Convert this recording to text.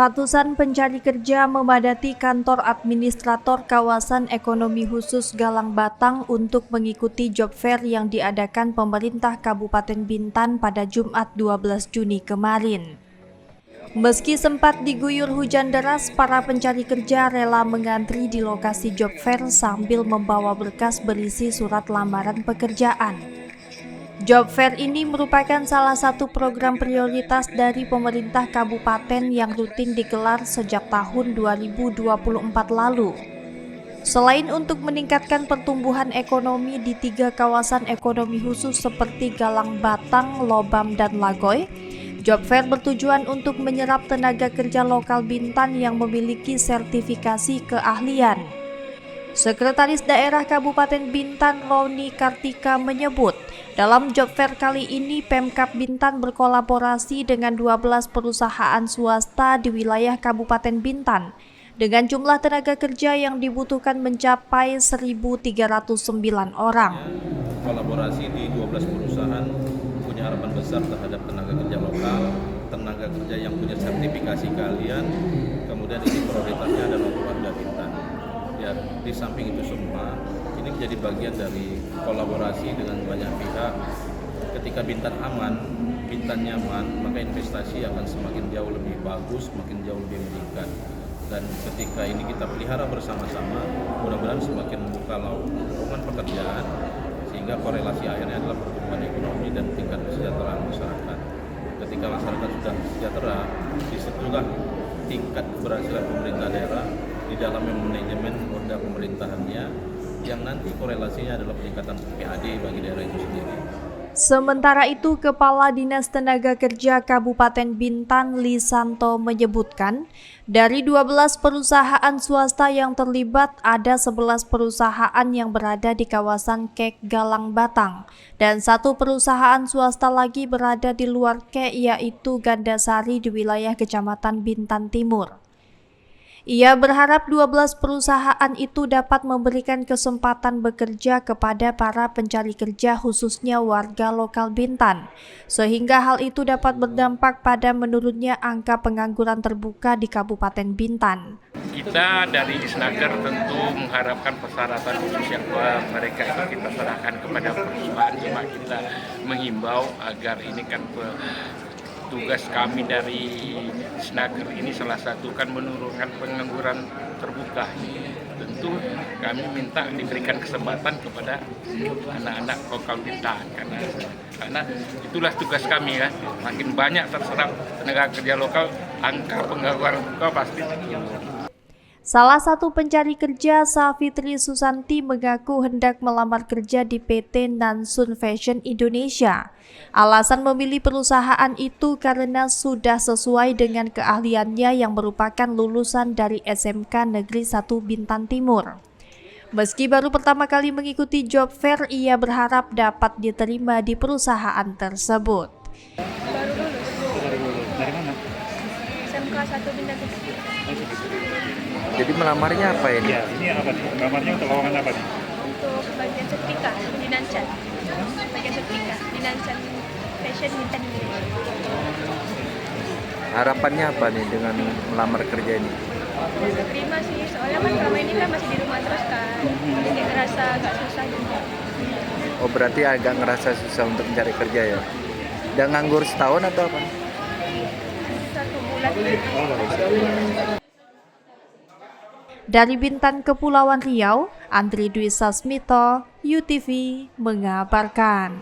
Ratusan pencari kerja memadati kantor administrator kawasan ekonomi khusus Galang Batang untuk mengikuti job fair yang diadakan pemerintah Kabupaten Bintan pada Jumat 12 Juni kemarin. Meski sempat diguyur hujan deras, para pencari kerja rela mengantri di lokasi job fair sambil membawa berkas berisi surat lamaran pekerjaan. Job fair ini merupakan salah satu program prioritas dari pemerintah kabupaten yang rutin digelar sejak tahun 2024 lalu. Selain untuk meningkatkan pertumbuhan ekonomi di 3 kawasan ekonomi khusus seperti Galang Batang, Lobam, dan Lagoy, job fair bertujuan untuk menyerap tenaga kerja lokal Bintan yang memiliki sertifikasi keahlian. Sekretaris Daerah Kabupaten Bintan Roni Kartika menyebut, dalam job fair kali ini Pemkab Bintan berkolaborasi dengan 12 perusahaan swasta di wilayah Kabupaten Bintan dengan jumlah tenaga kerja yang dibutuhkan mencapai 1.309 orang. Kolaborasi di 12 perusahaan punya harapan besar terhadap tenaga kerja lokal, tenaga kerja yang punya sertifikasi keahlian, kemudian ini prioritasnya adalah warga Bintan. Ya, di samping itu semua, ini menjadi bagian dari kolaborasi dengan banyak pihak. Ketika Bintan aman, Bintan nyaman, maka investasi akan semakin jauh lebih bagus, semakin jauh lebih meningkat. Dan ketika ini kita pelihara bersama-sama, mudah-mudahan semakin membuka lowongan pekerjaan, sehingga korelasi akhirnya adalah pertumbuhan ekonomi dan tingkat kesejahteraan masyarakat. Ketika masyarakat sudah sejahtera, disitulah tingkat keberhasilan pemerintah daerah di dalam manajemen roda pemerintahannya, yang nanti korelasinya adalah peningkatan PAD bagi daerah itu sendiri. Sementara itu, Kepala Dinas Tenaga Kerja Kabupaten Bintan Lisanto menyebutkan, dari 12 perusahaan swasta yang terlibat, ada 11 perusahaan yang berada di kawasan KEK Galang Batang, dan 1 perusahaan swasta lagi berada di luar KEK, yaitu Gandasari di wilayah Kecamatan Bintan Timur. Ia berharap 12 perusahaan itu dapat memberikan kesempatan bekerja kepada para pencari kerja khususnya warga lokal Bintan, sehingga hal itu dapat berdampak pada menurunnya angka pengangguran terbuka di Kabupaten Bintan. Kita dari Disnaker tentu mengharapkan persyaratan khusus yang mereka itu kita serahkan kepada perusahaan, cuma kita menghimbau agar ini kan tugas kami dari Snaker ini salah satu kan menurunkan pengangguran terbuka. Tentu kami minta diberikan kesempatan kepada anak-anak lokal Bintan karena itulah tugas kami ya. Makin banyak terserap tenaga kerja lokal, angka pengangguran terbuka pasti turun. Salah satu pencari kerja, Safitri Susanti, mengaku hendak melamar kerja di PT Nansun Fashion Indonesia. Alasan memilih perusahaan itu karena sudah sesuai dengan keahliannya yang merupakan lulusan dari SMK Negeri 1 Bintan Timur. Meski baru pertama kali mengikuti job fair, ia berharap dapat diterima di perusahaan tersebut. Baru lulus. Dari mana? SMK 1 Bintan Timur. Jadi melamarnya apa ini? Ya, ini apa nih? Melamarnya untuk lowongan apa nih? Untuk bagian setrika di Nancan. Bagian setrika di Nancan Fashion Bintan Indonesia. Harapannya apa nih dengan melamar kerja ini? Bisa terima sih, soalnya kan selama ini kan masih di rumah terus kan. Jadi ngerasa agak susah juga. Oh, berarti agak ngerasa susah untuk mencari kerja ya? Udah nganggur setahun atau apa? 1 bulan. Dari Bintan, Kepulauan Riau, Andri Dwi Sasmito, UTV mengabarkan.